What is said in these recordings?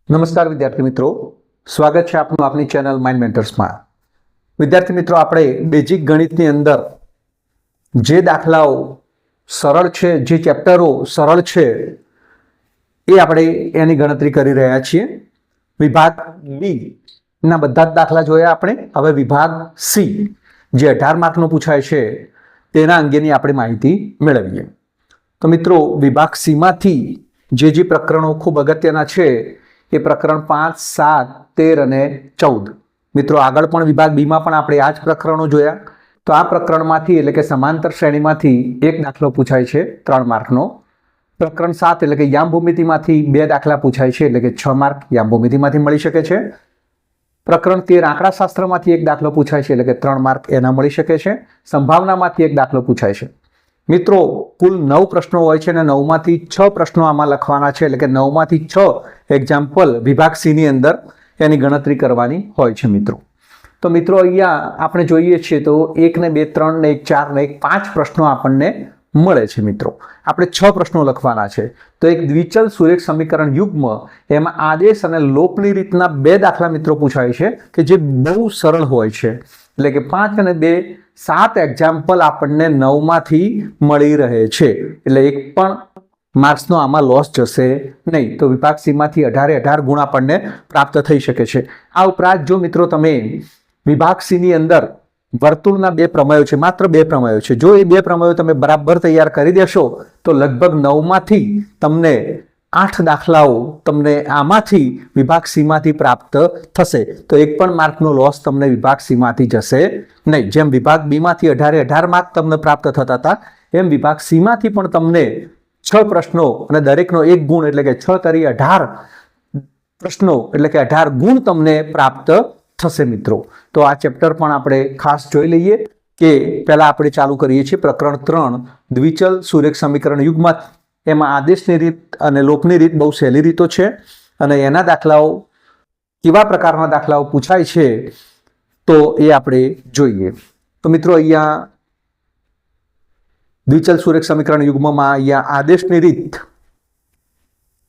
નમસ્કાર વિદ્યાર્થી મિત્રો, સ્વાગત છે આપનું આપની ચેનલ માઇન્ડ મેન્ટર્સમાં। વિદ્યાર્થી મિત્રો, આપણે બેઝિક ગણિતની અંદર જે દાખલાઓ સરળ છે, જે ચેપ્ટરો સરળ છે એ આપણે એની ગણતરી કરી રહ્યા છીએ। વિભાગ બી ના બધા જ દાખલા જોયા આપણે। હવે વિભાગ સી જે 18 માર્કનો પૂછાય છે તેના અંગેની આપણે માહિતી મેળવીએ। તો મિત્રો, વિભાગ સીમાંથી જે પ્રકરણો ખૂબ અગત્યના છે એ પ્રકરણ 5, 7, 13 અને 14। મિત્રો, આગળ પણ વિભાગ બીમાં પણ આપણે આ જ પ્રકરણો જોયા। તો આ પ્રકરણમાંથી એટલે કે સમાંતર શ્રેણીમાંથી એક દાખલો પૂછાય છે 3 માર્કનો। પ્રકરણ 7 એટલે કે યામ ભૂમિતિમાંથી 2 દાખલા પૂછાય છે એટલે કે 6 માર્ક યામ ભૂમિતિમાંથી મળી શકે છે। પ્રકરણ 13 આંકડાશાસ્ત્રમાંથી એક દાખલો પૂછાય છે એટલે કે 3 માર્ક એના મળી શકે છે। સંભાવનામાંથી એક દાખલો પૂછાય છે। મિત્રો, કુલ 9 પ્રશ્નો હોય છે અને 9માંથી 6 પ્રશ્નો આમાં લખવાના છે એટલે કે 9માંથી 6 એક્ઝામ્પલ વિભાગ સી ની અંદર એની ગણતરી કરવાની હોય છે મિત્રો। તો મિત્રો, અહીંયા આપણે જોઈએ છીએ તો 1 ને 2, 3 ને 1, 4 ને 1, 5 પ્રશ્નો આપણને મળે છે મિત્રો। આપણે 6 પ્રશ્નો લખવાના છે। તો એક દ્વિચલ સુરેખ સમીકરણ યુગ્મ એમાં આદેશ અને લોપની રીતના 2 દાખલા મિત્રો પૂછાય છે કે જે બહુ સરળ હોય છે। એટલે કે 5 અને 2 7 એક્ઝામ્પલ આપણને 9માંથી મળી રહે છે। એટલે એક પણ માર્ક્સનો આમાં લોસ જશે નહીં। તો વિભાગ સીમાંથી 18 ગુણ આપણને પ્રાપ્ત થઈ શકે છે। આ ઉપરાંત જો મિત્રો તમે વિભાગ સીની અંદર વર્તુળના 2 પ્રમેયો છે, માત્ર 2 પ્રમેયો છે, જો એ 2 પ્રમેયો તમે બરાબર તૈયાર કરી દેશો તો લગભગ 9માંથી તમને 8 દાખલાઓ તમને આમાંથી વિભાગ સીમાંથી પ્રાપ્ત થશે। તો એક પણ માર્કનો લોસ તમને વિભાગ સીમાંથી જશે નહીં। જેમ વિભાગ બીમાંથી 18 માર્ક તમને પ્રાપ્ત થતા હતા એમ વિભાગ સીમાંથી પણ તમને 6 પ્રશ્નો અને દરેકનો 1 ગુણ એટલે કે 6 તરી 18 પ્રશ્નો એટલે કે 18 ગુણ તમને પ્રાપ્ત થશે મિત્રો। તો આ ચેપ્ટર પણ આપણે ખાસ જોઈ લઈએ કે પહેલા આપણે ચાલુ કરીએ છીએ પ્રકરણ 3 દ્વિચલ સુરેખ સમીકરણ યુગ્મ। એમાં આદેશની રીત અને લોપની રીત બહુ સહેલી રીતો છે અને એના દાખલાઓ કેવા પ્રકારના દાખલાઓ પૂછાય છે તો એ આપણે જોઈએ। તો મિત્રો, અહીંયા દ્વિચલ સુરેખ સમીકરણ યુગ્મમાં અહીંયા આદેશની રીત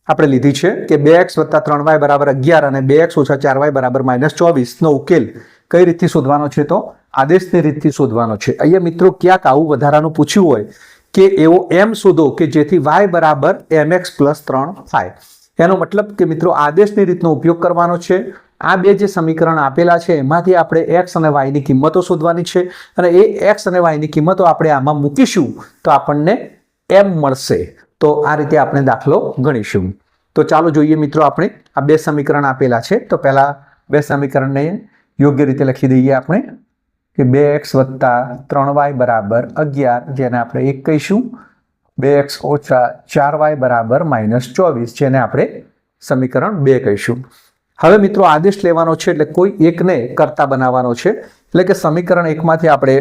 આપણે લીધી છે કે 2x + 3y = 11 અને 2x - 4y = -24 નો ઉકેલ કઈ રીતથી શોધવાનો છે? તો આદેશની રીતથી શોધવાનો છે। અહીંયા મિત્રો ક્યાંક આવું વધારાનું પૂછ્યું હોય કે એવો એમ શોધો કે જેથી y = mx + 3y। એનો મતલબ કે મિત્રો આદેશની રીતનો ઉપયોગ કરવાનો છે। આ 2 જે સમીકરણ આપેલા છે એમાંથી આપણે x અને y ની કિંમતો શોધવાની છે અને એ x અને y ની કિંમતો આપણે આમાં મૂકીશું તો આપણને m મળશે। તો આ રીતે આપણે દાખલો ગણીશું। તો ચાલો જોઈએ મિત્રો, આપણે આ 2 સમીકરણ આપેલા છે તો પહેલા 2 સમીકરણને યોગ્ય રીતે લખી દઈએ આપણે કે 2x + 3y = 11 જેને આપણે 1 કહીશું, 2x - 4y = -24 જેને આપણે સમીકરણ 2 કહીશું। હવે મિત્રો આદેશ લેવાનો છે એટલે કોઈ એકને કર્તા બનાવવાનો છે। એટલે કે સમીકરણ 1માંથી આપણે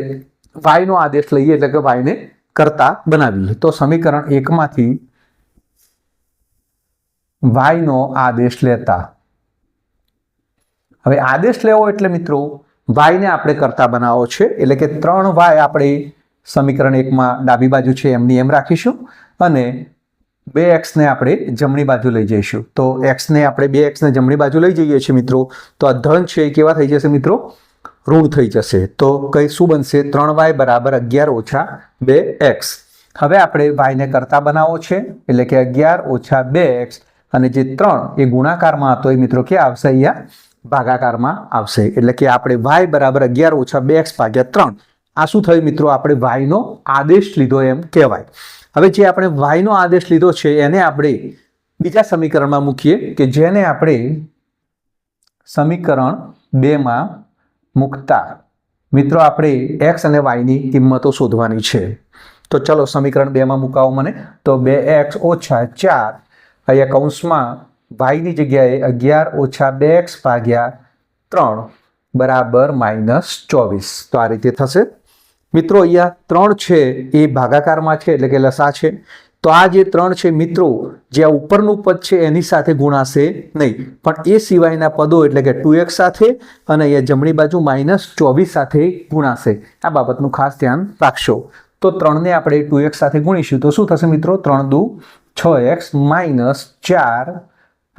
y નો આદેશ લઈએ એટલે કે y ને કર્તા બનાવીએ। તો સમીકરણ 1માંથી y નો આદેશ લેતા, હવે આદેશ લેવો એટલે મિત્રો y ને આપણે કર્તા બનાવવો છે એટલે કે 3y આપણે સમીકરણ 1માં ડાબી બાજુ છે એમની એમ રાખીશું અને 2x ને આપણે જમણી બાજુ લઈ જઈશું। તો x ને આપણે 2x ને જમણી બાજુ લઈ જઈએ છીએ મિત્રો તો આ ધન છે એ કેવા થઈ જશે મિત્રો? ઋણ થઈ જશે। તો કઈ શું બનશે? 3y = 11 - 2x। હવે આપણે y ને કર્તા બનાવવો છે એટલે કે 11 - 2x અને જે 3 એ ગુણાકારમાં હતો એ મિત્રો ક્યાં આવશે? અહીંયા ભાગાકારમાં આવશે। એટલે કે આપણે y = 11 - 2x / 3। આ શું થયું મિત્રો? આપણે y નો આદેશ લીધો એમ કહેવાય। હવે જે આપણે y નો આદેશ લીધો છે એને આપણે બીજા સમીકરણમાં મૂકીએ કે જેને આપણે સમીકરણ 2માં મૂકતા મિત્રો આપણે x અને y ની કિંમતો શોધવાની છે। તો ચલો સમીકરણ 2માં મૂકાવો મને। તો 2x - 4 અહીંયા કૌંસમાં y ની જગ્યાએ 11 - 2x / 3 = -24। તો આ રીતે થશે મિત્રો। અહીંયા 3 છે એ ભાગાકારમાં છે એટલે કે લસા છે। તો આ જે 3 છે મિત્રો જે આ ઉપરનું પદ છે એની સાથે ગુણાશે નહીં પણ એ સિવાયના પદો એટલે કે 2x સાથે અને અહીંયા જમણી બાજુ -24 સાથે ગુણાશે। આ બાબતનું ખાસ ધ્યાન રાખશો। તો 3 ને આપણે 2x સાથે ગુણીશું તો શું થશે મિત્રો? 3 × 2 = 6x - 4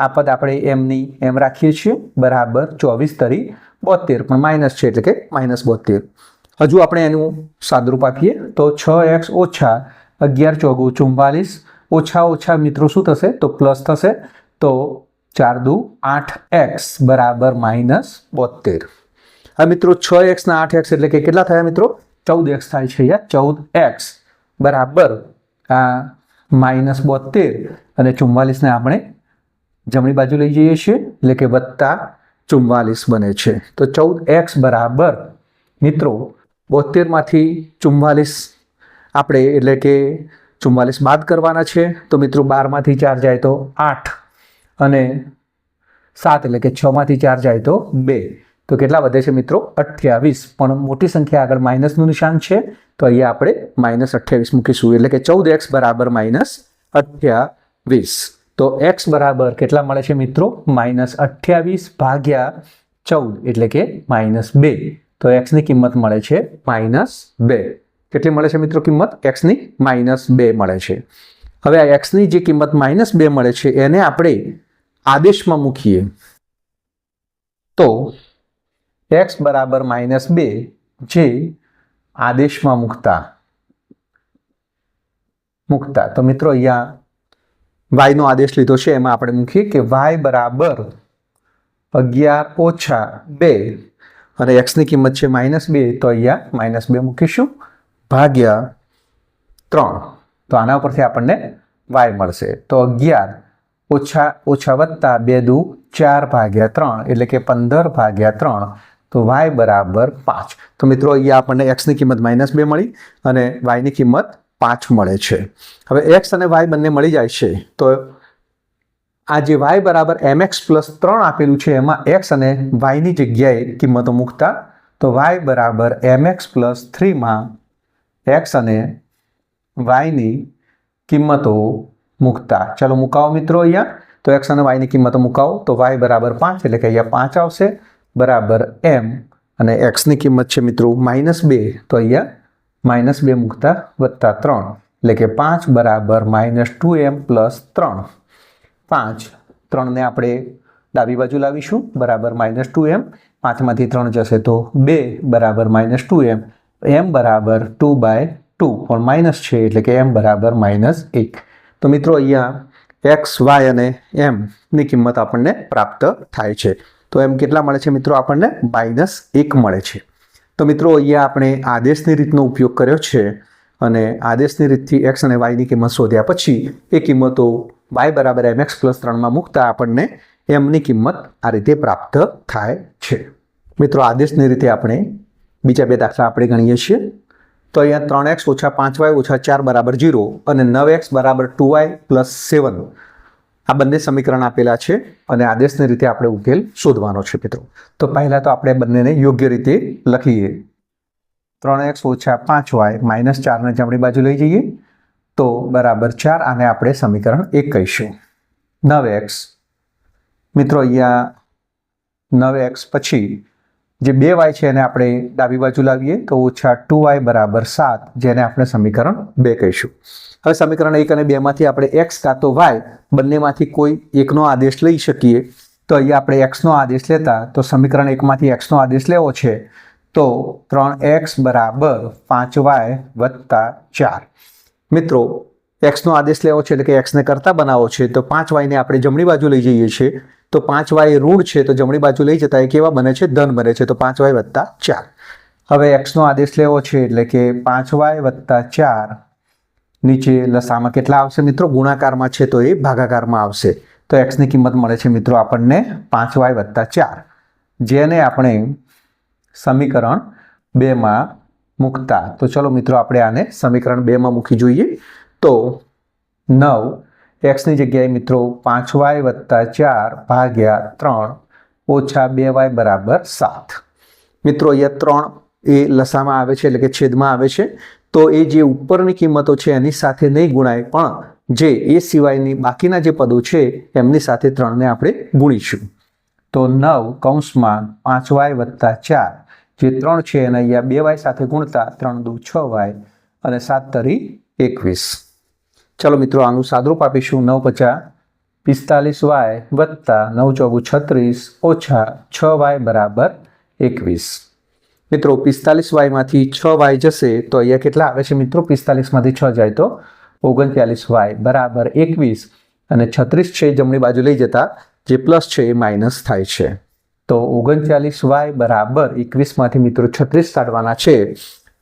આ પદ આપણે એમની એમ રાખીએ છીએ બરાબર 24 તરી 72 પણ માઇનસ છે એટલે કે -72. હજુ આપણે એનું સાદરૂપ આપીએ તો 6x ઓછા 11 ચોગુ 44 ઓછા ઓછા મિત્રો શું થશે તો પ્લસ થશે તો 4 દુ 8x બરાબર -72. હવે મિત્રો 6x ના 8x એટલે કે કેટલા થયા મિત્રો 14x થાય છે. 14x બરાબર આ -72 અને 44 ને આપણે જમણી બાજુ લઈ જઈએ છીએ એટલે કે +44 બને છે. તો 14x બરાબર મિત્રો 72 માંથી 44 આપણે એટલે કે 44 બાદ કરવાના છે. તો મિત્રો 12 માંથી 4 જાય તો 8 અને 7 એટલે કે 6 માંથી 4 જાય તો 2. તો કેટલા વધે છે મિત્રો 28. પણ મોટી સંખ્યા આગળ માઇનસનું નિશાન છે તો અહીંયા આપણે -28 મૂકીશું એટલે કે 14x બરાબર -28. તો x બરાબર કેટલા મળે છે મિત્રો -28 ભાગ્યા 14 એટલે કે -2. તો x ની કિંમત મળે છે -2. કેટલી મળે છે મિત્રો કિંમત x ની -2 મળે છે. હવે આ x ની જે કિંમત -2 મળે છે એને આપણે આદેશમાં મૂકીએ તો x બરાબર -2 જે આદેશમાં મૂકતા તો મિત્રો અહીંયા y નો આદેશ લીધો છે એમાં આપણે મૂકીએ કે y બરાબર 11 ઓછા 2 અને x ની કિંમત છે -2 તો અહીંયા -2 મૂકીશું ભાગ્યા 3. તો આના ઉપરથી આપણને y મળશે તો 11 ઓછા ઓછા વત્તા 2 દુ 4 ભાગ્યા 3 એટલે કે 15 ભાગ્યા 3 તો y બરાબર 5. તો મિત્રો અહીંયા આપણને x ની કિંમત -2 મળી અને y ની કિંમત 5 મળે છે. હવે x અને y બંને મળી જાય છે તો આ જે y બરાબર mx + 3 આપેલું છે એમાં x અને y ની જગ્યાએ કિંમતો મૂકતા તો y બરાબર mx + 3 માં x અને y ની કિંમતો મૂકતા. ચલો મુકાવો મિત્રો અહીંયા તો x અને y ની કિંમતો મુકાવો તો y બરાબર 5 એટલે કે અહીંયા 5 આવશે બરાબર m અને x ની કિંમત છે મિત્રો -2 તો અહીંયા -2 મૂકતા વત્તા 3 એટલે કે 5 બરાબર -2m + 3. 5 3 ને આપણે ડાબી બાજુ લાવીશું બરાબર -2m. 5 માંથી 3 જશે તો 2 બરાબર -2m. m બરાબર 2/2 પણ માઇનસ છે એટલે કે m બરાબર -1. તો મિત્રો અહીંયા x y અને m ની કિંમત આપણને પ્રાપ્ત થાય છે. તો એમ કેટલા મળે છે મિત્રો આપણને -1 મળે છે. તો મિત્રો અહીંયા આપણે આદેશની રીતનો ઉપયોગ કર્યો છે અને આદેશની રીતથી x અને y ની કિંમત શોધ્યા પછી એ કિંમતો y બરાબર mx + 3 માં મૂકતા આપણને m ની કિંમત આ રીતે પ્રાપ્ત થાય છે. મિત્રો આદેશની રીતે આપણે બીજા બે દાખલા આપણે ગણીએ છીએ તો અહીંયા 3x ઓછા 5y ઓછા 4 બરાબર 0 અને 9x બરાબર 2y + 7 આ બંને સમીકરણ આપેલા છે અને આદેશની રીતે આપણે ઉકેલ શોધવાનો છે મિત્રો. તો પહેલાં તો આપણે બંનેને યોગ્ય રીતે લખીએ. 3x ઓછા 5y -4 ને જમણી બાજુ લઈ જઈએ તો બરાબર 4 આને આપણે સમીકરણ 1 કહીશું. 9x મિત્રો અહીંયા 9x પછી જે 2y છે એને આપણે ડાબી બાજુ લાવીએ તો ઓછા 2y બરાબર 7 જેને આપણે સમીકરણ 2 કહીશું. હવે સમીકરણ 1 અને 2 માંથી આપણે x કાં તો y બંનેમાંથી કોઈ એકનો આદેશ લઈ શકીએ તો અહીંયા આપણે x નો આદેશ લેતા તો સમીકરણ 1 માંથી x નો આદેશ લેવો છે તો 3x બરાબર 5y + 4. મિત્રો x નો આદેશ લેવો છે એટલે કે x ને કરતા બનાવો છે તો 5y ને આપણે જમણી બાજુ લઈ જઈએ છીએ તો 5y ઋણ છે તો જમણી બાજુ લઈ જતા એ કેવા બને છે ધન બને છે તો 5y + 4. હવે x નો આદેશ લેવો છે એટલે કે 5y + 4 નીચે લસામાં કેટલા આવશે મિત્રો ગુણાકારમાં છે તો એ ભાગાકારમાં આવશે તો x ની કિંમત મળે છે મિત્રો આપણને 5y + 4 જેને આપણે સમીકરણ 2 માં મૂકતા તો ચલો મિત્રો આપણે આને સમીકરણ 2 માં મૂકી જોઈએ તો 9 x ની જગ્યાએ મિત્રો 5y + 4 ભાગ્યા 3 ઓછા 2y બરાબર 7. મિત્રો અહીંયા 3 એ લસામાં આવે છે એટલે કે છેદમાં આવે છે તો એ જે ઉપરની કિંમતો છે એની સાથે નહીં ગુણાય પણ જે એ સિવાયની બાકીના જે પદો છે એમની સાથે 3 ને આપણે ગુણીશું તો 9 કૌંસમાં 5y + 4 જે 3 છે એને અહીંયા 2y સાથે ગુણતા 3 દુ 6y અને 7 તરી 21. ચલો મિત્રો આનું સાદરૂપ આપીશું 9 × 5 = 45y વત્તા 9 ચોગુ 36 ઓછા 6y બરાબર 21। મિત્રો 45y માંથી 6y જશે તો અહીંયા કેટલા આવે છે મિત્રો? 45 માંથી 6 જાય તો 39y બરાબર 21 અને 36 છે જમણી બાજુ લઈ જતા જે પ્લસ છે એ માઇનસ થાય છે। તો 39y બરાબર 21 માંથી મિત્રો 36 કાઢવાના છે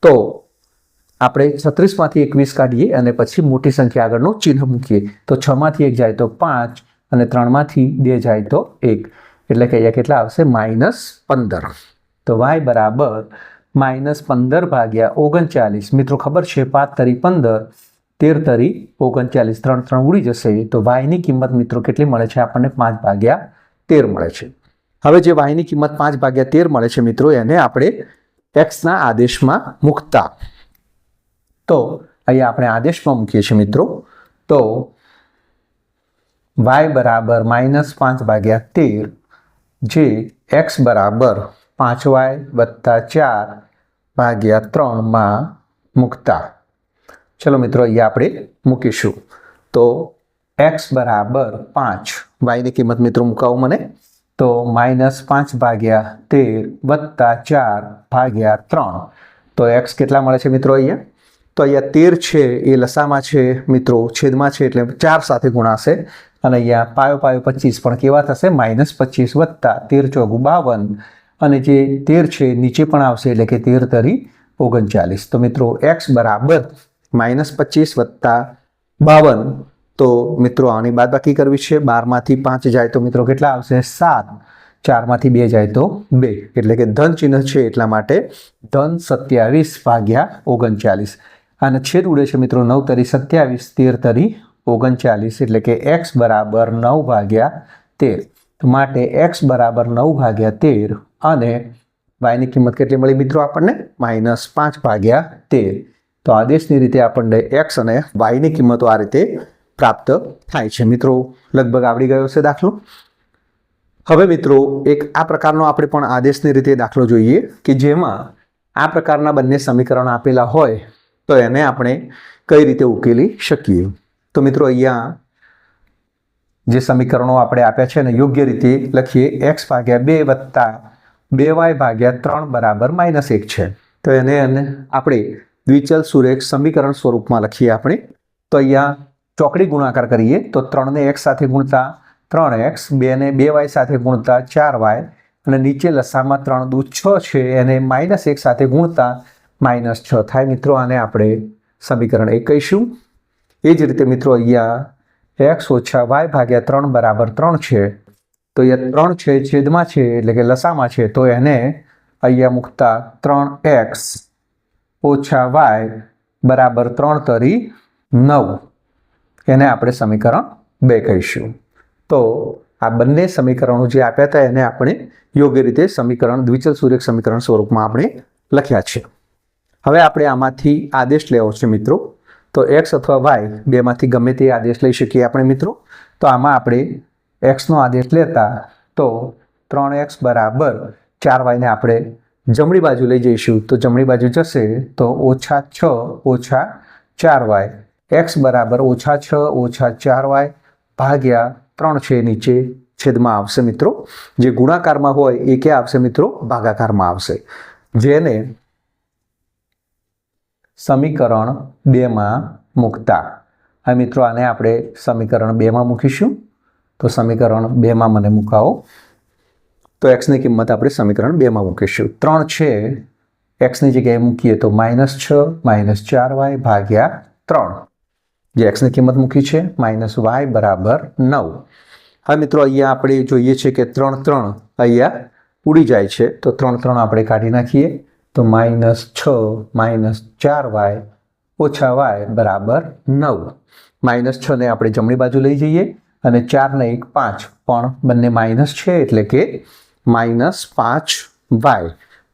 તો આપણે 36 માંથી 21 કાઢીએ અને પછી મોટી સંખ્યા આગળનું ચિહ્ન મૂકીએ તો 6 માંથી 1 જાય તો 5 અને 3 માંથી 2 જાય તો 1 એટલે કે અહીંયા કેટલા આવશે? -15। તો y બરાબર -15 ભાગ્યા 39। મિત્રો ખબર છે 5 તરી 15 13 તરી 39 3 3 ઉડી જશે તો y ની કિંમત મિત્રો કેટલી મળે છે આપણને? 5 ભાગ્યા 13 મળે છે। હવે જે y ની કિંમત 5 ભાગ્યા 13 મળે છે મિત્રો એને આપણે x ના આદેશમાં મૂકતા તો અહીંયા આપણે આદેશમાં મૂકીએ છીએ મિત્રો તો y બરાબર -5 ભાગ્યા 13 જે x બરાબર 5y વત્તા 4 ભાગ્યા 3 માં મૂકતા ચલો મિત્રો અહીંયા આપણે મૂકીશું તો x બરાબર 5 y ની કિંમત મિત્રો મૂકાવો મને તો -5 ભાગ્યા 13 વત્તા 4 ભાગ્યા 3 તો x કેટલા મળે છે મિત્રો અહીંયા? તો અહીંયા 13 છે એ લસામાં છે મિત્રો છેદમાં છે એટલે 4 સાથે ગુણાશે અને અહીંયા પાયો પાયો 25 પણ કેવા થશે? -25 વત્તા 13 ચોગુ 52 અને જે 13 છે નીચે પણ આવશે એટલે કે 13 તરી 39। તો મિત્રો x બરાબર -25 વત્તા 52 તો મિત્રો આની બાદબાકી કરવી છે 12 માંથી 5 જાય તો મિત્રો કેટલા આવશે? 7 4 માંથી 2 જાય તો 2 એટલે કે ધન ચિહ્ન છે એટલા માટે ધન 27 ભાગ્યા 39 અને છેદ ઉડે છે મિત્રો 9 તરી 27 13 તરી 39 એટલે કે x બરાબર 9 ભાગ્યા 13 તો માટે x બરાબર 9 ભાગ્યા 13 અને y ની કિંમત કેટલી મળી મિત્રો આપણને? -5 ભાગ્યા 13। તો આદેશની રીતે આપણને x અને y ની કિંમતો આ રીતે પ્રાપ્ત થાય છે। મિત્રો લગભગ આવડી ગયો છે દાખલો। હવે મિત્રો એક આ પ્રકારનો આપણે પણ આદેશની રીતે દાખલો જોઈએ કે જેમાં આ પ્રકારના બંને સમીકરણ આપેલા હોય તો એને આપણે કઈ રીતે ઉકેલી શકીએ। તો મિત્રો અહીંયા જે સમીકરણો આપણે આપ્યા છે ને યોગ્ય રીતે લખીએ x ભાગ્યા 2 વત્તા 2y ભાગ્યા 3 બરાબર -1 છે તો એને આપણે દ્વિચલ સુરેખ સમીકરણ સ્વરૂપમાં લખીએ આપણે તો અહીંયા ચોકડી ગુણાકાર કરીએ તો 3 ને x સાથે ગુણતા 3x 2 ને 2y સાથે ગુણતા 4y અને નીચે લસામાં 3 દુ 6 છે એને -1 સાથે ગુણતા -6 થાય મિત્રો આને આપણે સમીકરણ 1 કહીશું। એ જ રીતે મિત્રો અહીંયા x ઓછા y ભાગ્યા 3 બરાબર 3 છે તો અહીંયા 3 છે છેદમાં છે એટલે કે લસામાં છે તો એને અહીંયા મૂકતા 3x ઓછા y બરાબર 3 તરી 9 એને આપણે સમીકરણ 2 કહીશું। તો આ બંને સમીકરણો જે આપ્યા હતા એને આપણે યોગ્ય રીતે સમીકરણ દ્વિચલ સુરેખ સમીકરણ સ્વરૂપમાં આપણે લખ્યા છે। હવે આપણે આમાંથી આદેશ લેવો છે મિત્રો તો x અથવા y બેમાંથી ગમે તે આદેશ લઈ શકીએ આપણે મિત્રો। તો આમાં આપણે x નો આદેશ લેતા તો 3x બરાબર 4y ને આપણે જમણી બાજુ લઈ જઈશું તો જમણી બાજુ જશે તો -6 ઓછા 4y x બરાબર -6 ઓછા 4y ભાગ્યા 3 છે નીચે છેદમાં આવશે મિત્રો જે ગુણાકારમાં હોય એ ક્યાં આવશે મિત્રો? ભાગાકારમાં આવશે જેને સમીકરણ 2 માં મૂકતા હવે મિત્રો આને આપણે સમીકરણ 2 માં મૂકીશું તો સમીકરણ 2 માં મને મૂકાવો તો x ની કિંમત આપણે સમીકરણ 2 માં મૂકીશું 3 છે x ની જગ્યાએ મૂકીએ તો -6 4y ભાગ્યા 3 જે x ની કિંમત મૂકી છે -y બરાબર 9। હવે મિત્રો અહીંયા આપણે જોઈએ છે કે 3 3 અહીંયા ઉડી જાય છે તો 3 3 આપણે કાઢી નાખીએ તો -6 4y ઓછા y બરાબર 9 -6 ને આપણે જમણી બાજુ લઈ જઈએ અને 4 ને 1 5 પણ બંને માઇનસ છે એટલે કે -5y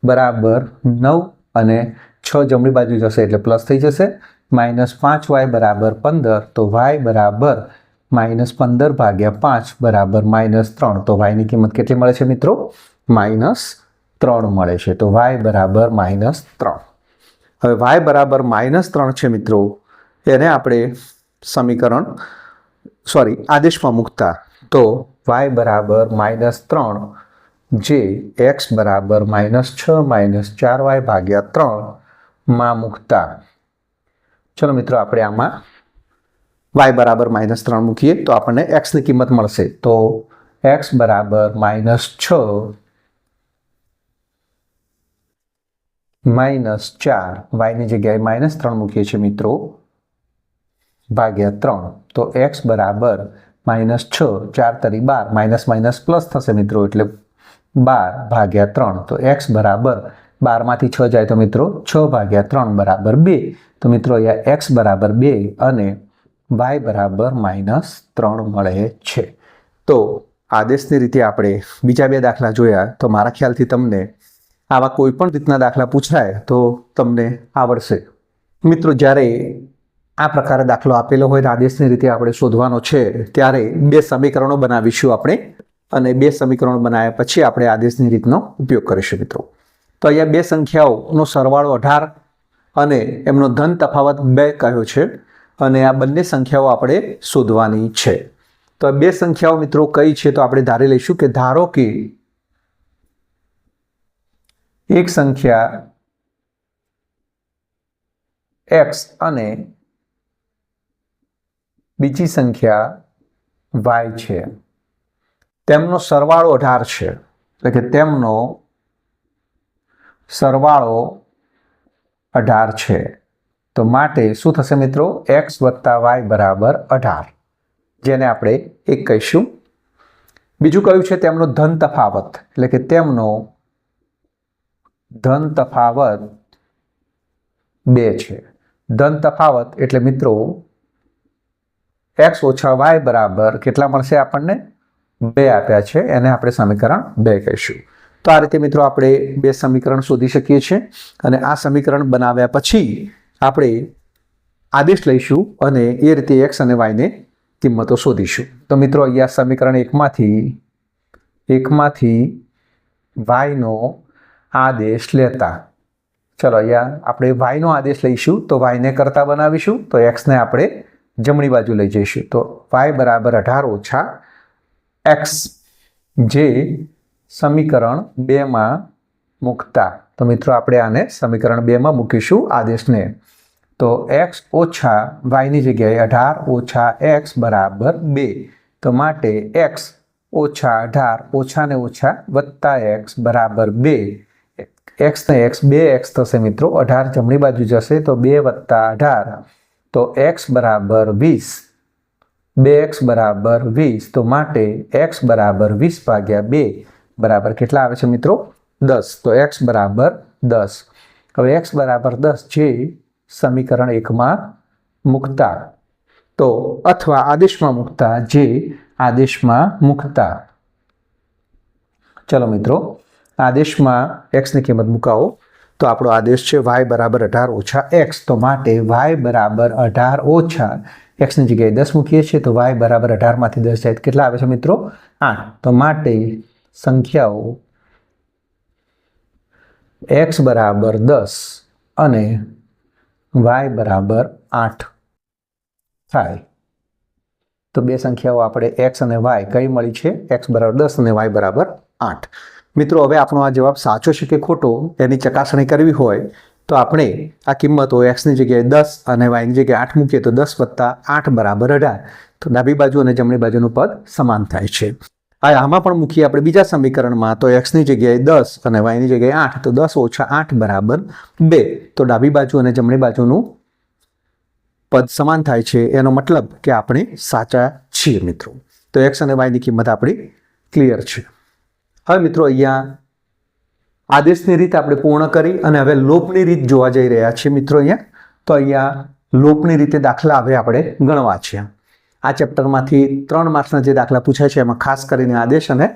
બરાબર 9 અને 6 જમણી બાજુ જશે એટલે પ્લસ થઈ જશે -5y બરાબર 15 તો y બરાબર -15 ભાગ્યા 5 બરાબર -3 તો y ની કિંમત કેટલી મળે છે મિત્રો? -3 મળે છે તો y બરાબર -3। હવે y બરાબર -3 છે મિત્રો એને આપણે સમીકરણ આદેશમાં મૂકતા તો y બરાબર -3 જે x બરાબર -6 - 4y ભાગ્યા 3 માં મૂકતા ચલો મિત્રો આપણે આમાં y બરાબર -3 મૂકીએ તો આપણને x ની કિંમત મળશે તો x બરાબર -6 -4 y ની જગ્યાએ -3 મૂકીએ છીએ મિત્રો ભાગ્યા 3 તો x બરાબર -6 4 તરી 12 - પ્લસ થશે મિત્રો એટલે 12 ભાગ્યા 3 તો x બરાબર 12 માંથી 6 જાય તો મિત્રો 6 ભાગ્યા 3 બરાબર 2 તો મિત્રો અહીંયા x બરાબર 2 અને y બરાબર -3 મળે છે। તો આદેશની રીતે આપણે બીજા બે દાખલા જોયા તો મારા ખ્યાલથી તમને આવા કોઈ પણ રીતના દાખલા પૂછાય તો તમને આવડશે। મિત્રો જ્યારે આ પ્રકારે દાખલો આપેલો હોય આદેશની રીતે આપણે શોધવાનો છે ત્યારે બે સમીકરણો બનાવીશું આપણે અને બે સમીકરણો બનાવ્યા પછી આપણે આદેશની રીતનો ઉપયોગ કરીશું મિત્રો। તો અહીંયા બે સંખ્યાઓનો સરવાળો 18 અને એમનો ધન તફાવત 2 કહ્યો છે અને આ બંને સંખ્યાઓ આપણે શોધવાની છે। તો આ બે સંખ્યાઓ મિત્રો કઈ છે તો આપણે ધારી લઈશું કે ધારો કે એક સંખ્યા x અને બીજી સંખ્યા y છે તેમનો સરવાળો 18 છે એટલે કે તેમનો સરવાળો 18 છે તો માટે શું થશે મિત્રો x + y બરાબર 18 જેને આપણે 1 કહીશું। બીજું કયું છે તેમનો ધન તફાવત એટલે કે તેમનો ધન તફાવત 2 છે। ધન તફાવત એટલે મિત્રો x - y બરાબર કેટલા મળશે આપણને 2 આપ્યા છે એને આપણે સમીકરણ 2 કહીશું। તો આ રીતે મિત્રો આપણે બે સમીકરણ શોધી શકીએ છીએ અને આ સમીકરણ બનાવ્યા પછી આપણે આદેશ લઈશું અને એ રીતે x અને y ને કિંમતો શોધીશું। તો મિત્રો અહીંયા સમીકરણ 1 માંથી y નો આદેશ લેતા ચલો અહીંયા આપણે y નો આદેશ લઈશું તો y ને કરતા બનાવીશું તો x ને આપણે જમણી બાજુ લઈ જઈશું તો y બરાબર 18 - x જે સમીકરણ 2 માં મૂકતા તો મિત્રો આપણે આને સમીકરણ 2 માં મૂકીશું આદેશને તો x - y ની જગ્યાએ 18 - x બરાબર 2 તો માટે x - 18 - ને વત્તા x બરાબર 2 x ને x 2x થશે મિત્રો 18 જમણી બાજુ જશે તો 2 + 18 તો x બરાબર 20 2x બરાબર 20 તો માટે x બરાબર 20 ભાગ્યા 2 બરાબર કેટલા આવે છે મિત્રો 10 તો x બરાબર 10 હવે x બરાબર 10 જે સમીકરણ 1 માં મૂકતા તો અથવા આદેશમાં મૂકતા જે આદેશમાં મૂકતા ચલો મિત્રો આદેશમાં x ની કિંમત મુકાવો તો આપણો આદેશ છે y બરાબર 18 - x તો માટે y બરાબર 18 - x ની જગ્યાએ 10 મૂકીએ છીએ તો y બરાબર 18 માંથી 10 જાય કેટલા આવે છે મિત્રો 8 તો માટે સંખ્યાઓ x બરાબર 10 અને y બરાબર 8 થાય તો બે સંખ્યાઓ આપણે x અને y કઈ મળી છે x બરાબર 10 અને y બરાબર 8। મિત્રો હવે આપણો આ જવાબ સાચો છે કે ખોટો એની ચકાસણી કરવી હોય તો આપણે આ કિંમતો x ની જગ્યાએ 10 અને y ની જગ્યાએ 8 મૂકીએ તો 10 + 8 બરાબર 18 તો ડાબી બાજુ અને જમણી બાજુનું પદ સમાન થાય છે। આમાં પણ મૂકીએ આપણે બીજા સમીકરણમાં તો x ની જગ્યાએ 10 અને y ની જગ્યાએ 8 તો 10 - 8 બરાબર 2 તો ડાબી બાજુ અને જમણી બાજુનું પદ સમાન થાય છે એનો મતલબ કે આપણે સાચા છીએ મિત્રો। તો x અને y ની કિંમત આપણી ક્લિયર છે। હવે મિત્રો અહીંયા આદેશની રીત આપણે પૂર્ણ કરી અને હવે લોપની રીત જોવા જઈ રહ્યા છીએ મિત્રો અહીંયા તો અહીંયા લોપની રીતે દાખલા હવે આપણે ગણવા છે। આ ચેપ્ટરમાંથી 3 માર્ક્સના જે દાખલા પૂછાય છે એમાં ખાસ કરીને આદેશ અને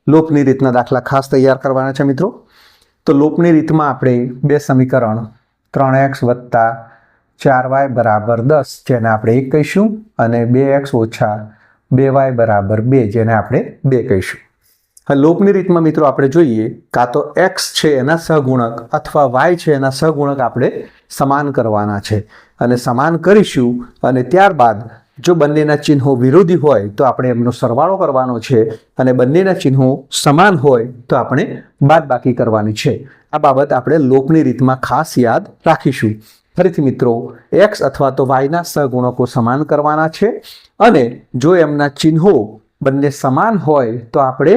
લોપની રીતના દાખલા ખાસ તૈયાર કરવાના છે મિત્રો। તો લોપની રીતમાં આપણે બે સમીકરણ 3x + 4y બરાબર 10 જેને આપણે 1 કહીશું અને 2x - 2y બરાબર 2 જેને આપણે 2 કહીશું। હવે લોપની રીતમાં મિત્રો આપણે જોઈએ કાં તો x છે એના સહગુણક અથવા y છે એના સહગુણક આપણે સમાન કરવાના છે અને સમાન કરીશું અને ત્યારબાદ જો બંનેના ચિહ્નો વિરોધી હોય તો આપણે એમનો સરવાળો કરવાનો છે અને બંનેના ચિહ્નો સમાન હોય તો આપણે બાદબાકી કરવાની છે. આ બાબત આપણે લોપની રીતમાં ખાસ યાદ રાખીશું. ફરીથી મિત્રો, x અથવા તો yના સહગુણકો સમાન કરવાના છે અને જો એમના ચિહ્નો બંને સમાન હોય તો આપણે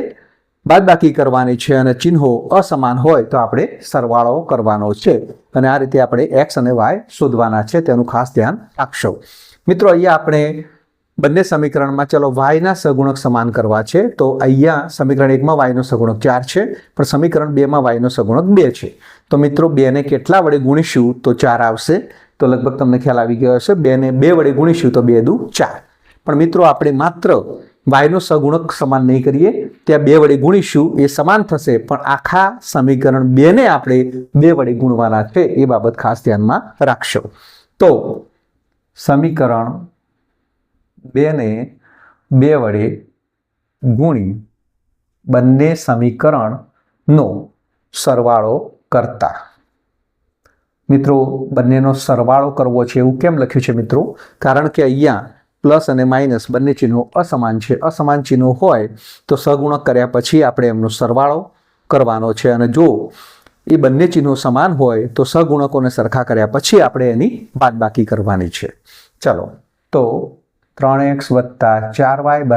બાદબાકી કરવાની છે અને ચિહ્નો અસમાન હોય તો આપણે સરવાળો કરવાનો છે. અને આ રીતે આપણે x અને y શોધવાના છે, તેનું ખાસ ધ્યાન રાખશો. મિત્રો, અહીંયા આપણે બંને સમીકરણમાં ચલો yના સહગુણક સમાન કરવા છે. તો અહીંયા સમીકરણ 1માં yનો સહગુણક 4 છે, પણ સમીકરણ 2માં yનો સહગુણક 2 છે. તો મિત્રો, 2ને કેટલા વડે ગુણીશું તો 4 આવશે. તો લગભગ તમને ખ્યાલ આવી ગયો હશે. 2ને 2 વડે ગુણીશું તો 2 દુ 4. પણ મિત્રો, આપણે માત્ર yનો સહગુણક સમાન નહીં કરીએ, ત્યાં 2 વડે ગુણીશું એ સમાન થશે, પણ આખા સમીકરણ 2ને આપણે 2 વડે ગુણવાના છે. એ બાબત ખાસ ધ્યાનમાં રાખશો. તો સમીકરણ 2ને 2 વડે ગુણી બંને સમીકરણનો સરવાળો કરતા. મિત્રો, બંનેનો સરવાળો કરવો છે એવું કેમ લખ્યું છે મિત્રો? કારણ કે અહીંયા પ્લસ અને માઇનસ બંને ચિહ્નો અસમાન છે. અસમાન ચિહ્નો હોય તો સહગુણક કર્યા પછી આપણે એમનો સરવાળો કરવાનો છે અને જો એ બંને ચિહ્નો સમાન હોય તો સહગુણકોને સરખા કર્યા પછી આપણે એની બાદબાકી કરવાની છે. ચલો, તો 3x + 4y =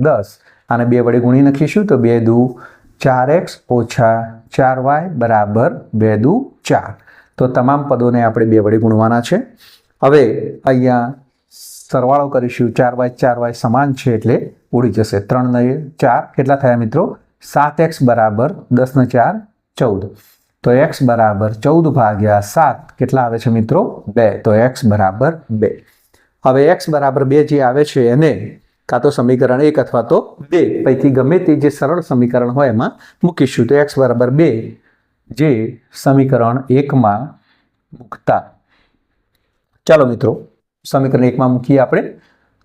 10. આને 2 વડે ગુણી નાખીશું તો 2 દુ 4x - 4y = 2 દુ 4. તો તમામ પદોને આપણે 2 વડે ગુણવાના છે. હવે અહીંયા સરવાળો કરીશું. 4y સમાન છે એટલે ઉડી જશે. 3 ને 4 કેટલા થયા મિત્રો? 7x = 10 ને 4 14. તો x = 14/7 કેટલા આવે છે મિત્રો? 2. તો x = 2. હવે x = 2 જે આવે છે એને કાં તો સમીકરણ 1 અથવા તો 2 પૈકી ગમે તે જે સરળ સમીકરણ હોય એમાં મૂકીશું. તો x = 2 જે સમીકરણ 1માં મૂકતા. ચાલો મિત્રો, સમીકરણ 1માં મૂકીએ આપણે.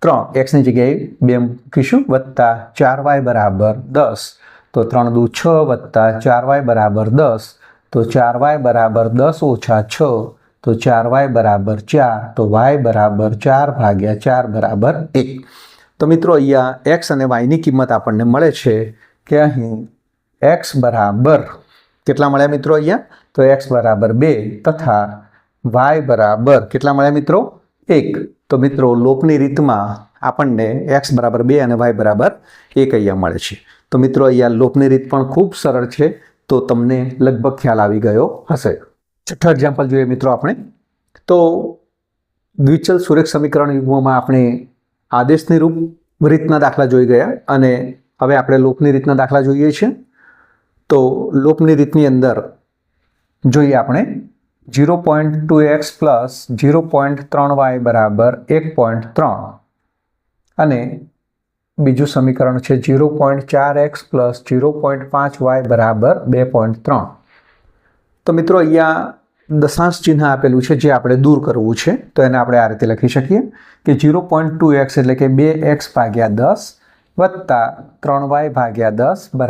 3x ની જગ્યાએ 2 મૂકીશું વત્તા 4y = 10. તો 3 દુ 6 વત્તા 4y = 10. તો 4y = 10 - 6. તો 4y = 4. તો y = 4/4 = 1. તો મિત્રો, અહીંયા x અને y ની કિંમત આપણને મળે છે કે અહીં x બરાબર કેટલા મળ્યા મિત્રો? અહીંયા તો x = 2 તથા y બરાબર કેટલા મળ્યા મિત્રો? 1. તો મિત્રો, લોપની રીતમાં આપણને x = 2 અને y = 1 અહીંયા મળે છે. તો મિત્રો, અહીંયા લોપની રીત પણ ખૂબ સરળ છે. તો તમને લગભગ ખ્યાલ આવી ગયો હશે. છઠ્ઠો એક્ઝામ્પલ જોઈએ મિત્રો આપણે. તો દ્વિચલ સુરેખ સમીકરણ યુગ્મમાં આપણે આદેશની રીતના દાખલા જોઈ ગયા અને હવે આપણે લોપની રીતના દાખલા જોઈએ છીએ. તો લોપની રીતની અંદર જોઈએ આપણે 0.2x + 0.3y = 1.3 અને બીજું સમીકરણ છે 0.4x + 0.5y = 2.3. તો મિત્રો, અહીંયા દશાંશ ચિહ્ન આપેલું છે જે આપણે દૂર કરવું છે. તો એને આપણે આ રીતે લખી શકીએ કે 0.2x એટલે કે 2x/10 વત્તા 3y/10 =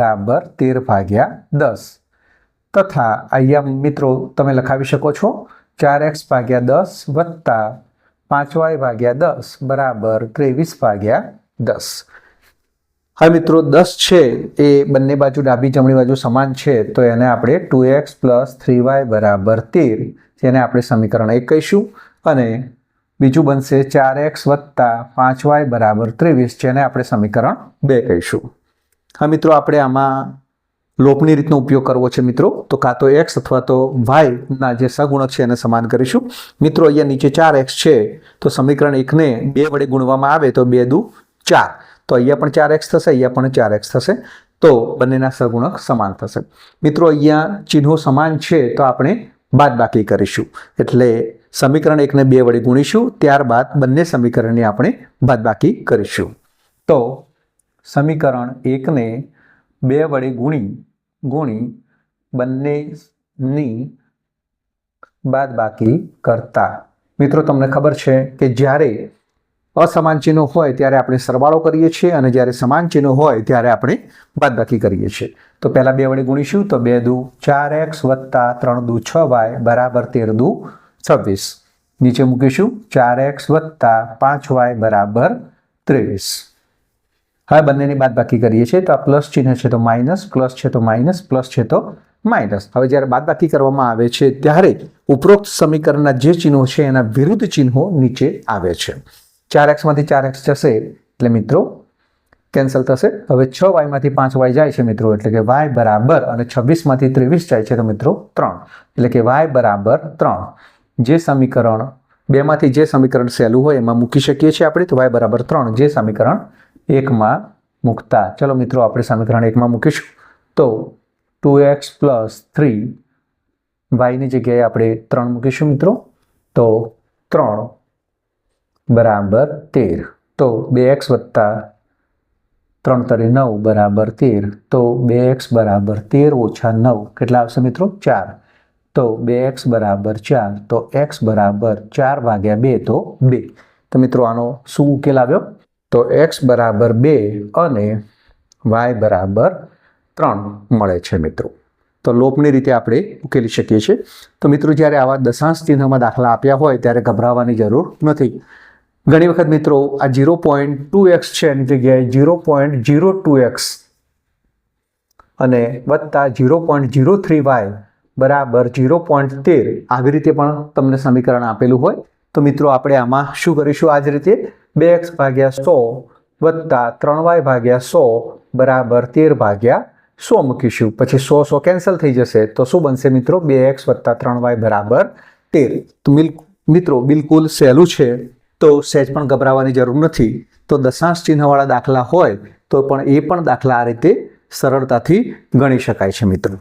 13/10 તથા અહીંયા મિત્રો તમે લખાવી શકો છો 4x/10 વત્તા 5y/10 = 23/10. હવે મિત્રો, 10 છે એ બંને બાજુ ડાબી જમણી બાજુ સમાન છે તો એને આપણે 2x + 3y = 13 જેને આપણે સમીકરણ 1 કહીશું અને બીજું બનશે 4x વત્તા 5y = 23 જેને આપણે સમીકરણ 2 કહીશું. હા મિત્રો, આપણે આમાં લોપની રીતનો ઉપયોગ કરવો છે મિત્રો. તો કાં તો x અથવા તો y ના જે સહગુણક છે એને સમાન કરીશું. મિત્રો, અહીંયા નીચે 4x છે તો સમીકરણ 1ને 2 વડે ગુણવામાં આવે તો 2 દુ 4. તો અહીંયા પણ 4x થશે, અહીંયા પણ 4x થશે. તો બંનેના સહગુણક સમાન થશે. મિત્રો, અહીંયા ચિહ્નો સમાન છે તો આપણે બાદબાકી કરીશું. એટલે સમીકરણ 1ને 2 વડે ગુણીશું, ત્યારબાદ બંને સમીકરણની આપણે બાદબાકી કરીશું. તો સમીકરણ 1ને 2 વડે ગુણી બંનેની બાદબાકી કરતા. મિત્રો, તમને ખબર છે કે જ્યારે અસમાન ચિહ્નો હોય ત્યારે આપણે સરવાળો કરીએ છીએ અને જ્યારે સમાન ચિહ્નો હોય ત્યારે આપણે બાદબાકી કરીએ છીએ. તો પહેલાં 2 વડે ગુણીશું તો 2 દુ 4x વત્તા 3 દુ 6y = 13 દુ 26. નીચે મૂકીશું 4x વત્તા 5y બરાબર 23. હવે બંનેની બાદબાકી કરીએ છીએ તો આ પ્લસ ચિહ્ન છે તો માઇનસ, પ્લસ છે તો માઇનસ, પ્લસ છે તો માઇનસ. હવે જ્યારે બાદબાકી કરવામાં આવે છે ત્યારે ઉપરોક્ત સમીકરણના જે ચિહ્નો છે એના વિરુદ્ધ ચિહ્નો નીચે આવે છે. 4x માંથી 4x જશે એટલે મિત્રો કેન્સલ થશે. હવે 6y માંથી 5y જાય છે મિત્રો એટલે કે y બરાબર, અને 26 માંથી 23 જાય છે તો મિત્રો 3 એટલે કે y બરાબર 3. જે સમીકરણ બેમાંથી જે સમીકરણ સહેલું હોય એમાં મૂકી શકીએ છીએ આપણે, તો y બરાબર 3 જે સમીકરણ 1માં મૂકતા. ચલો મિત્રો આપણે સમીકરણ 1માં મૂકીશું તો 2x પ્લસ 3 y ની જગ્યાએ આપણે 3 મૂકીશું મિત્રો, તો 3 બરાબર 13. તો 2x વત્તા 3 તરી 9 બરાબર 13. તો 2x બરાબર 13 ઓછા 9 કેટલા આવશે મિત્રો? 4. તો 2x બરાબર 4. તો x બરાબર 4 ભાગ્યા 2 તો 2. તો મિત્રો આનો શું ઉકેલ આવ્યો? તો x બરાબર 2 અને y બરાબર 3 મળે છે મિત્રો. તો લોપની રીતે આપણે ઉકેલી શકીએ છીએ. તો મિત્રો જ્યારે આવા દશાંશ ચિહ્નમાં દાખલા આપ્યા હોય ત્યારે ગભરાવાની જરૂર નથી. ઘણી વખત મિત્રો આ 0.2x છે એની જગ્યાએ 0.02x અને વત્તા 0.03y બરાબર 0.13 આવી રીતે પણ તમને સમીકરણ આપેલું હોય તો મિત્રો આપણે આમાં શું કરીશું? આ જ રીતે 2x ભાગ્યા 100 વત્તા 3y ભાગ્યા 100 બરાબર 13 ભાગ્યા 100 મૂકીશું. પછી 100 કેન્સલ થઈ જશે તો શું બનશે મિત્રો? 2x વત્તા 3y બરાબર 13. તો મિત્રો બિલકુલ સહેલું છે, તો સહેજ પણ ગભરાવાની જરૂર નથી. તો દશાંશ ચિહ્નવાળા દાખલા હોય તો પણ એ પણ દાખલા આ રીતે સરળતાથી ગણી શકાય છે મિત્રો.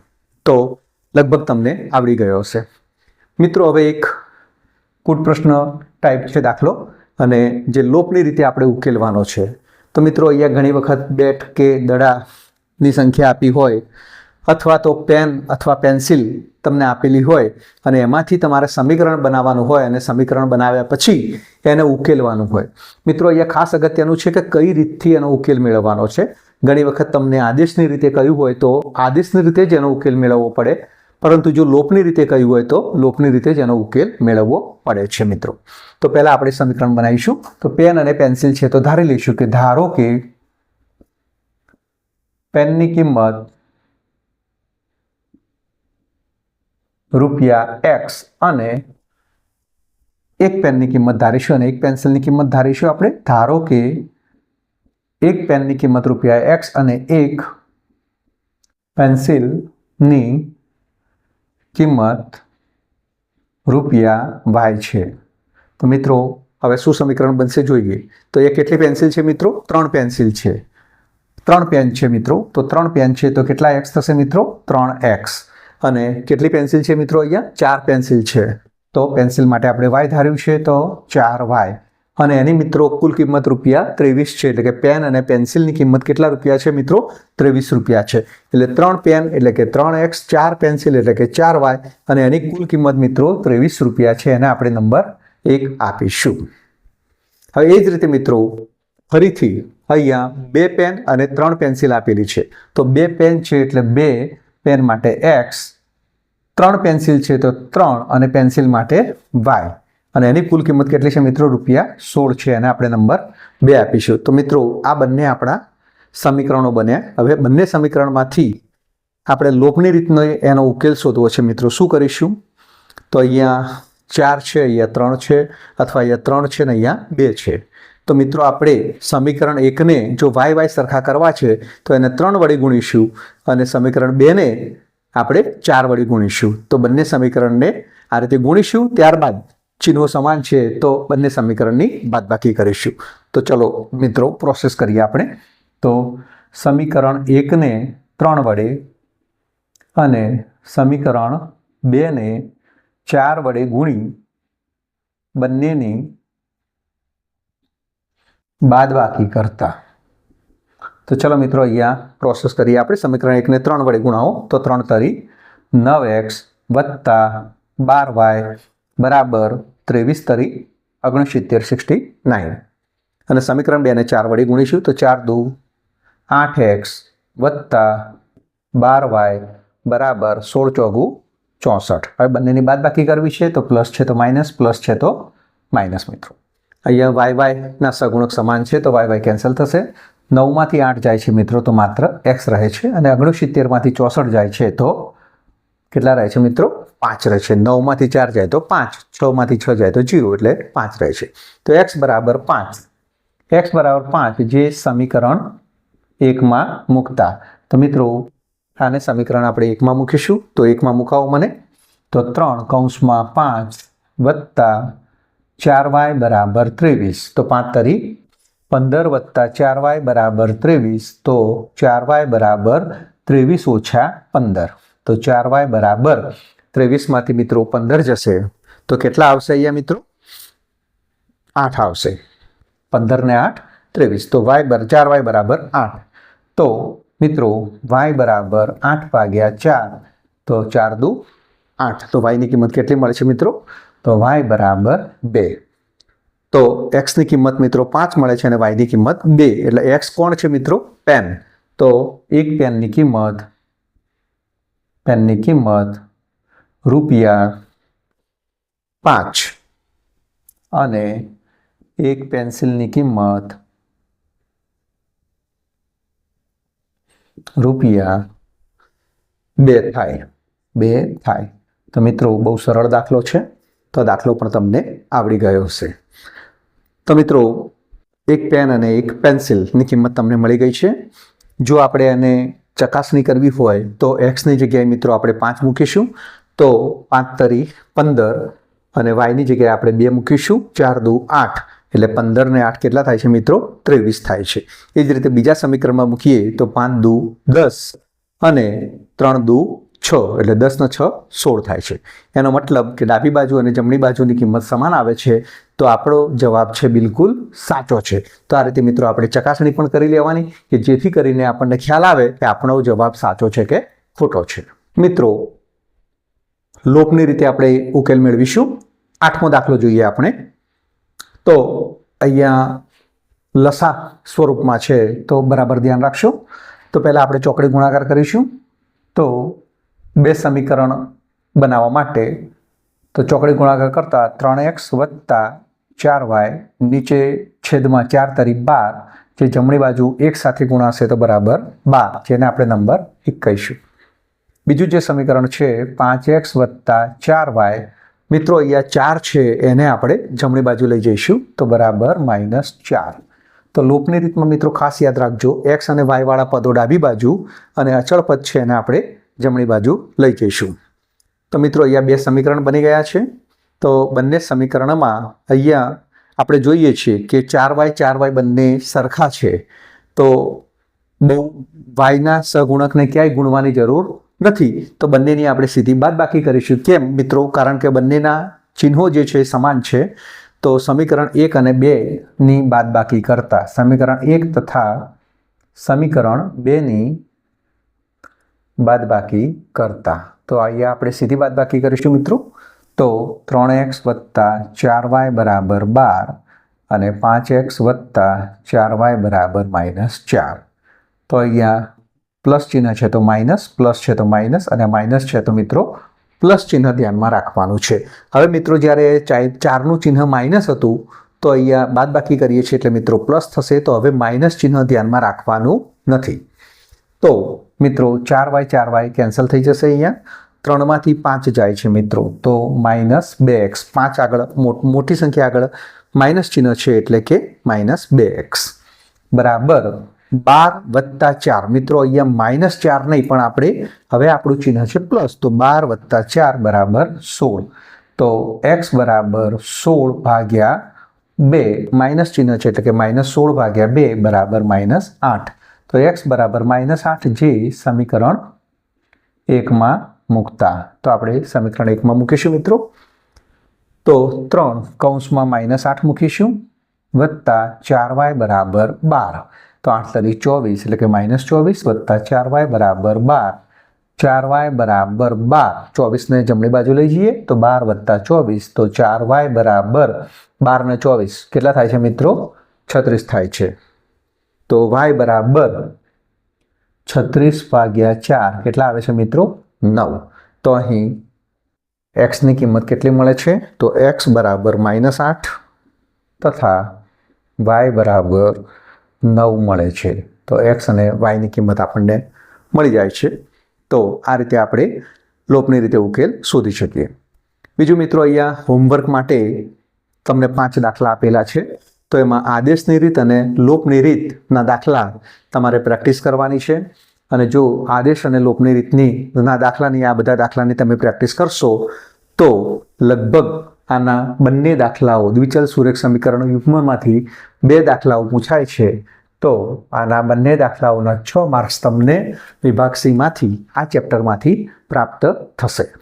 તો લગભગ તમને આવડી ગયો હશે મિત્રો. હવે એક કૂટ પ્રશ્ન ટાઈપ છે દાખલો, અને જે લોપની રીતે આપણે ઉકેલવાનો છે. તો મિત્રો અહીંયા ઘણી વખત બેટ કે દડાની સંખ્યા આપી હોય અથવા તો પેન અથવા પેન્સિલ તમને આપેલી હોય અને એમાંથી તમારે સમીકરણ બનાવવાનું હોય અને સમીકરણ બનાવ્યા પછી એને ઉકેલવાનું હોય. મિત્રો અહીંયા ખાસ અગત્યનું છે કે કઈ રીતથી એનો ઉકેલ મેળવવાનો છે. ઘણી વખત તમને આદેશની રીતે કહ્યું હોય તો આદેશની રીતે જ એનો ઉકેલ મેળવવો પડે, પરંતુ જો લોપની રીતે કહ્યું હોય તો લોપની રીતે જ એનો ઉકેલ મેળવવો પડે છે મિત્રો. તો પહેલાં આપણે સમીકરણ બનાવીશું. તો પેન અને પેન્સિલ છે તો ધારી લઈશું કે ધારો કે પેનની કિંમત ₹x અને એક પેનની કિંમત ધારીશું અને એક પેન્સિલની કિંમત ધારીશું આપણે. ધારો કે એક પેનની કિંમત ₹x અને એક પેન્સિલની કિંમત ₹y છે. તો મિત્રો હવે શું સમીકરણ બનશે જોઈએ. તો એ કેટલી પેન્સિલ છે મિત્રો? 3 પેન્સિલ છે. 3 પેન છે મિત્રો. તો 3 પેન છે તો કેટલા x થશે મિત્રો? 3x. અને કેટલી પેન્સિલ છે મિત્રો? અહીંયા 4 પેન્સિલ છે. તો પેન્સિલ માટે આપણે y ધાર્યું છે તો 4y. અને એની મિત્રો કુલ કિંમત ₹23 છે. એટલે કે પેન અને પેન્સિલની કિંમત કેટલા રૂપિયા છે મિત્રો? ₹23 છે. એટલે 3 પેન એટલે કે 3x, 4 પેન્સિલ એટલે કે 4y અને એની કુલ કિંમત મિત્રો ₹23 છે. એને આપણે નંબર 1 આપીશું. હવે એ જ રીતે મિત્રો ફરીથી અહીંયા 2 પેન અને 3 પેન્સિલ આપેલી છે. તો 2 પેન છે એટલે 2 પેન માટે x, 3 પેન્સિલ છે તો 3 અને પેન્સિલ માટે y. અને એની કુલ કિંમત કેટલી છે મિત્રો? ₹16 છે. એને આપણે નંબર 2 આપીશું. તો મિત્રો આ બંને આપણા સમીકરણો બન્યા. હવે બંને સમીકરણમાંથી આપણે લોપની રીતનો એનો ઉકેલ શોધવો છે મિત્રો. શું કરીશું? તો અહીંયા 4 છે, અહીંયા 3 છે, અથવા અહીંયા 3 છે ને અહીંયા 2 છે. તો મિત્રો આપણે સમીકરણ 1ને જો y સરખા કરવા છે તો એને 3 વડે ગુણીશું અને સમીકરણ 2ને આપણે 4 વડે ગુણીશું. તો બંને સમીકરણને આ રીતે ગુણીશું, ત્યારબાદ ચિહ્નો સમાન છે તો બંને સમીકરણની બાદબાકી કરીશું. તો ચલો મિત્રો પ્રોસેસ કરીએ આપણે. તો સમીકરણ 1ને 3 વડે અને સમીકરણ 2ને 4 વડે ગુણી બંનેની બાદબાકી કરતા. તો ચલો મિત્રો અહીંયા પ્રોસેસ કરીએ આપણે. સમીકરણ 1ને 3 વડે ગુણાવો તો 3 તરી 9x વત્તા 12y બરાબર 23 તરી 69 અને સમીકરણ 2ને 4 વડે ગુણીશું તો 4 દુ 8x વત્તા 12y બરાબર 16 ચોગુ 64. હવે બંનેની બાદબાકી કરવી છે તો પ્લસ છે તો માઇનસ, પ્લસ છે તો માઇનસ મિત્રો. અહીંયા વાય વાયના સગુણક સમાન છે તો વાય વાય કેન્સલ થશે. 9માંથી 8 જાય છે મિત્રો તો માત્ર x રહે છે અને 69માંથી 64 જાય છે તો કેટલા રહે છે મિત્રો? 5 રહે છે. 9માંથી 4 જાય તો 5, 6માંથી 6 જાય તો 0 એટલે 5 રહે છે. તો x બરાબર 5. x બરાબર 5 જે સમીકરણ 1માં મૂકતા તો મિત્રો આને સમીકરણ આપણે 1માં મૂકીશું તો 1માં મુકાવો મને તો 3 કૌંસમાં 5 વત્તા 4y બરાબર 23 તો 5 તરી 15 વત્તા 4y બરાબર 23 તો 4y બરાબર 23 ઓછા 15 તો 4y બરાબર 23માંથી મિત્રો 15 જશે તો કેટલા આવશે અહીંયા મિત્રો? 8 આવશે. 15 ને 8 23 તો 4y બરાબર 8 તો મિત્રો y બરાબર 8 ભાગ્યા 4 તો 4 દુ 8 તો y ની કિંમત કેટલી મળે છે મિત્રો? તો y બરાબર 2. તો x ની કિંમત મિત્રો 5 મળે છે અને y ની કિંમત 2 એટલે x કોણ છે મિત્રો? પેન. તો એક પેનની કિંમત રૂપિયા 5 અને એક પેન્સિલની કિંમત રૂપિયા 2 થાય. તો મિત્રો બહુ સરળ દાખલો છે તો દાખલો પણ તમને આવડી ગયો હશે. તો મિત્રો એક પેન અને એક પેન્સિલની કિંમત તમને મળી ગઈ છે. જો આપણે એને ચકાસણી કરવી હોય તો એક્સની જગ્યાએ મિત્રો આપણે 5 મૂકીશું તો 5 તરી 15 અને વાયની જગ્યાએ આપણે 2 મૂકીશું 4 દુ 8 એટલે 15 ને 8 કેટલા થાય છે મિત્રો? 23 થાય છે. એ જ રીતે બીજા સમીકરણમાં મૂકીએ તો 5 દુ 10 અને 3 દુ 6 એટલે 10 ને 6 16 થાય છે. એનો મતલબ કે ડાબી બાજુ અને જમણી બાજુની કિંમત સમાન આવે છે તો આપણો જવાબ છે બિલકુલ સાચો છે. તો આ રીતે મિત્રો આપણે ચકાસણી પણ કરી લેવાની કે જેથી કરીને આપણને ખ્યાલ આવે કે આપણો જવાબ સાચો છે કે ખોટો છે. મિત્રો લોપની રીતે આપણે ઉકેલ મેળવીશું. 8મો દાખલો જોઈએ આપણે. તો અહીંયા લસા સ્વરૂપમાં છે તો બરાબર ધ્યાન રાખશો. તો પહેલાં આપણે ચોકડી ગુણાકાર કરીશું. તો બે સમીકરણ બનાવવા માટે તો ચોકડી ગુણાકાર કરતા 3x વત્તા 4y નીચે છેદમાં 4 તરી 12 જે જમણી બાજુ એક સાથે ગુણાશે તો બરાબર 12 જેને આપણે નંબર 1 કહીશું. બીજું જે સમીકરણ છે 5x વત્તા 4y મિત્રો અહીંયા 4 છે એને આપણે જમણી બાજુ લઈ જઈશું તો બરાબર -4. તો લોપની રીતમાં મિત્રો ખાસ યાદ રાખજો x અને y વાળા પદો ડાબી બાજુ અને અચળ પદ છે એને આપણે જમણી બાજુ લઈ જઈશું. તો મિત્રો અહીંયા બે સમીકરણ બની ગયા છે. તો બંને સમીકરણમાં અહીંયા આપણે જોઈએ છીએ કે 4y બંને સરખા છે તો બહુ વાયના સહગુણકને ક્યાંય ગુણવાની જરૂર નથી. તો બંનેની આપણે સીધી બાદબાકી કરીશું. કેમ મિત્રો? કારણ કે બંનેના ચિહ્નો જે છે સમાન છે. તો સમીકરણ 1 અને 2ની બાદબાકી કરતા સમીકરણ 1 તથા સમીકરણ 2ની બાદબાકી કરતા તો અહીંયા આપણે સીધી બાદબાકી કરીશું મિત્રો. તો 3x વત્તા 4y બરાબર 12 અને 5x વત્તા 4y બરાબર -4. તો અહીંયા પ્લસ ચિહ્ન છે તો માઇનસ, પ્લસ છે તો માઇનસ અને માઇનસ છે તો મિત્રો પ્લસ ચિહ્ન ધ્યાનમાં રાખવાનું છે. હવે મિત્રો જ્યારે 4નું ચિહ્ન માઇનસ હતું તો અહીંયા બાદબાકી કરીએ છીએ એટલે મિત્રો પ્લસ થશે તો હવે માઇનસ ચિહ્ન ધ્યાનમાં રાખવાનું નથી. તો મિત્રો 4y કેન્સલ થઈ જશે. અહીંયા 3માંથી 5 જાય છે મિત્રો તો -2x 5 આગળ મોટી સંખ્યા આગળ માઇનસ ચિહ્ન છે એટલે કે -2x બરાબર 12 વત્તા 4 મિત્રો અહીંયા -4 નહીં પણ આપણે હવે આપણું ચિહ્ન છે પ્લસ તો 12 વત્તા 4 બરાબર 16. તો x બરાબર 16 ભાગ્યા 2 માઇનસ ચિહ્ન છે એટલે કે -16 ભાગ્યા 2 બરાબર -8. તો x બરાબર -8 જે સમીકરણ 1માં મૂકતા તો આપણે સમીકરણ 1માં મૂકીશું મિત્રો. તો 3 કૌંસમાં -8 મૂકીશું વત્તા 4y બરાબર 12 તો 8 તરી 24 એટલે કે -24 વત્તા 4y બરાબર 12 4y બરાબર 12 24 ને જમણી બાજુ લઈ જઈએ તો 12 વત્તા 24 તો 4y બરાબર 12 ને 24 કેટલા થાય છે મિત્રો? 36 થાય છે. તો y બરાબર 36 ભાગ્યા 4 કેટલા આવે છે મિત્રો? 9. તો અહીં એક્સની કિંમત કેટલી મળે છે? તો એક્સ બરાબર -8 તથા વાય બરાબર 9 મળે છે. તો એક્સ અને વાયની કિંમત આપણને મળી જાય છે. તો આ રીતે આપણે લોપની રીતે ઉકેલ શોધી શકીએ. બીજું મિત્રો, અહીંયા હોમવર્ક માટે તમને 5 દાખલા આપેલા છે. તો એમાં આદેશની રીત અને લોપની રીતના દાખલા તમારે પ્રેક્ટિસ કરવાની છે. અને જો આદેશ અને લોપની રીતના દાખલાની આ બધા દાખલાની તમે પ્રેક્ટિસ કરશો તો લગભગ આના બંને દાખલાઓ દ્વિચલ સુરેખ સમીકરણ યુગ્મમાંથી 2 દાખલાઓ પૂછાય છે. તો આના બંને દાખલાઓના 6 માર્ક્સ તમને વિભાગ C માંથી આ ચેપ્ટરમાંથી પ્રાપ્ત થશે.